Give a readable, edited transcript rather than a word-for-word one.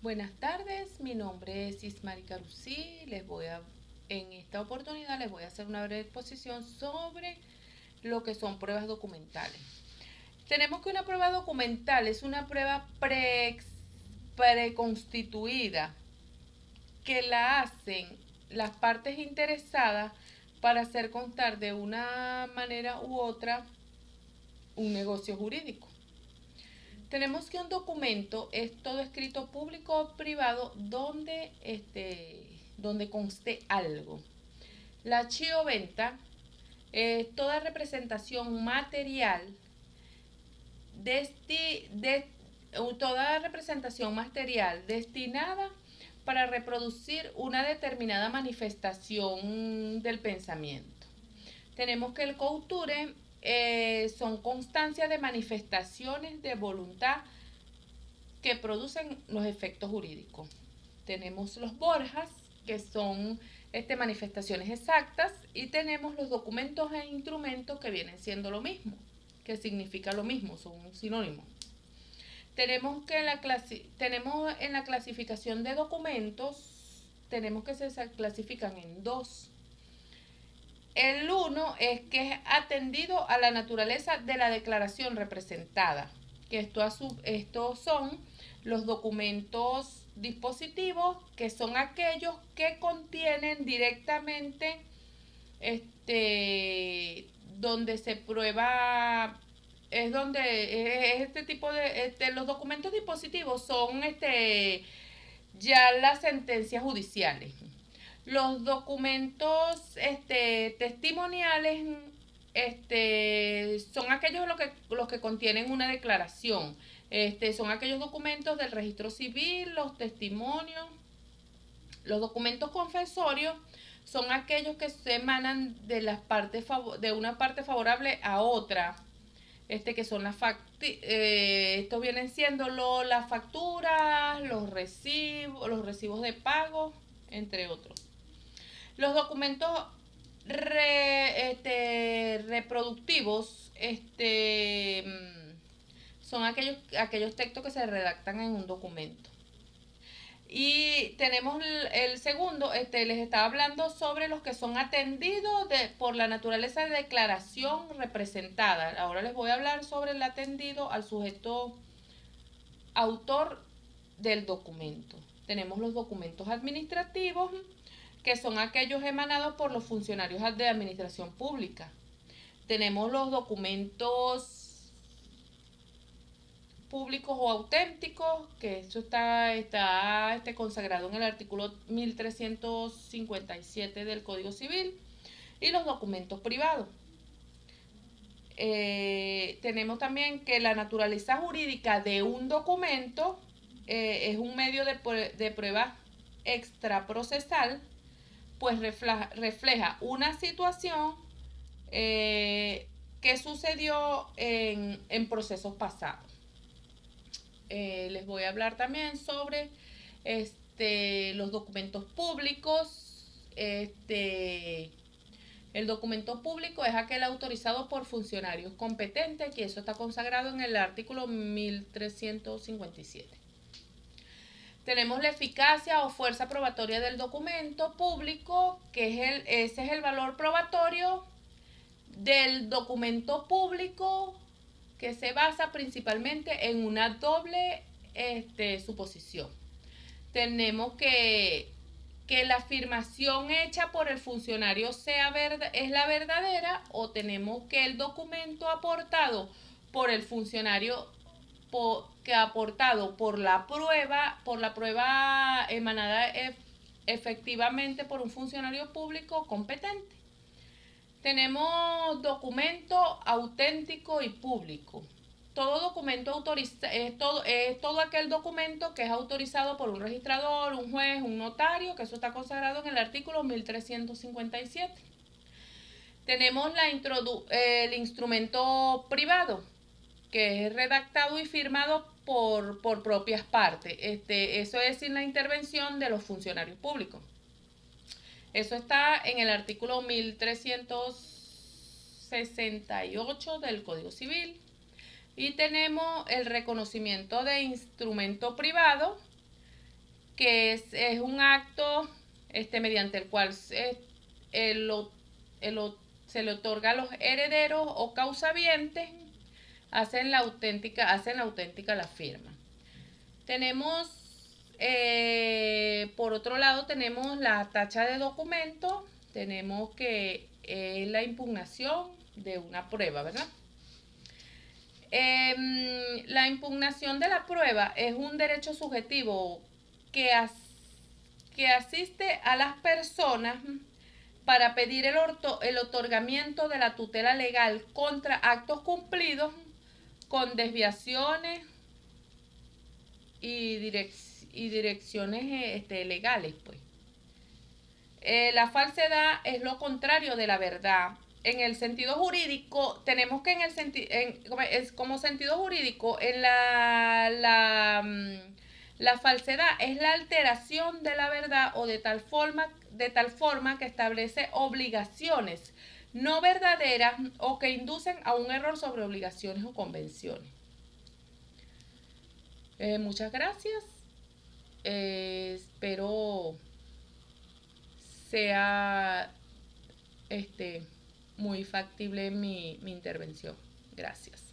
Buenas tardes, mi nombre es Ismari Carusí. En esta oportunidad les voy a hacer una breve exposición sobre lo que son pruebas documentales. Tenemos que una prueba documental es una prueba preconstituida que la hacen las partes interesadas para hacer constar de una manera u otra un negocio jurídico. Tenemos que un documento es todo escrito público o privado donde conste algo. La archivo-venta es toda representación material toda representación material destinada para reproducir una determinada manifestación del pensamiento. Tenemos que el couture son constancias de manifestaciones de voluntad que producen los efectos jurídicos. Tenemos los Borjas, que son manifestaciones exactas, y tenemos los documentos e instrumentos que vienen siendo lo mismo, que significa lo mismo, son un sinónimo. Tenemos en la clasificación de documentos, tenemos que se clasifican en dos. El uno es que es atendido a la naturaleza de la declaración representada, que estos son los documentos dispositivos, que son aquellos que contienen directamente donde se prueba es donde es este tipo de los documentos dispositivos son ya las sentencias judiciales. Los documentos testimoniales son aquellos los que contienen una declaración. Son aquellos documentos del registro civil, los testimonios. Los documentos confesorios son aquellos que se emanan de de una parte favorable a otra, que son estos vienen siendo las facturas, los recibos de pago, entre otros. Los documentos reproductivos son aquellos textos que se redactan en un documento. Y tenemos el segundo, les estaba hablando sobre los que son atendidos por la naturaleza de declaración representada. Ahora les voy a hablar sobre el atendido al sujeto autor del documento. Tenemos los documentos administrativos, que son aquellos emanados por los funcionarios de administración pública. Tenemos los documentos públicos o auténticos, que eso está consagrado en el artículo 1357 del Código Civil, y los documentos privados. Tenemos también que la naturaleza jurídica de un documento es un medio de prueba extraprocesal, pues refleja una situación que sucedió en procesos pasados. Les voy a hablar también sobre los documentos públicos. El documento público es aquel autorizado por funcionarios competentes, que eso está consagrado en el artículo 1357. Tenemos la eficacia o fuerza probatoria del documento público, que ese es el valor probatorio del documento público, que se basa principalmente en una doble suposición. Tenemos que la afirmación hecha por el funcionario es la verdadera, o tenemos que el documento aportado por el funcionario que ha aportado por la prueba emanada efectivamente por un funcionario público competente. Tenemos documento auténtico y público. Todo documento es todo aquel documento que es autorizado por un registrador, un juez, un notario, que eso está consagrado en el artículo 1357. Tenemos el instrumento privado, que es redactado y firmado por propias partes. Eso es sin la intervención de los funcionarios públicos. Eso está en el artículo 1368 del Código Civil. Y tenemos el reconocimiento de instrumento privado, que es un acto mediante el cual se le otorga a los herederos o causavientes, hacen la auténtica la firma. Tenemos, por otro lado, tenemos la tacha de documento, tenemos que la impugnación de una prueba, ¿verdad? La impugnación de la prueba es un derecho subjetivo que asiste a las personas para pedir el otorgamiento de la tutela legal contra actos cumplidos con desviaciones y direcciones legales, pues. La falsedad es lo contrario de la verdad. En el sentido jurídico, tenemos que como sentido jurídico, en la falsedad es la alteración de la verdad o de tal forma que establece obligaciones no verdaderas o que inducen a un error sobre obligaciones o convenciones. Muchas gracias. Espero sea muy factible mi intervención. Gracias.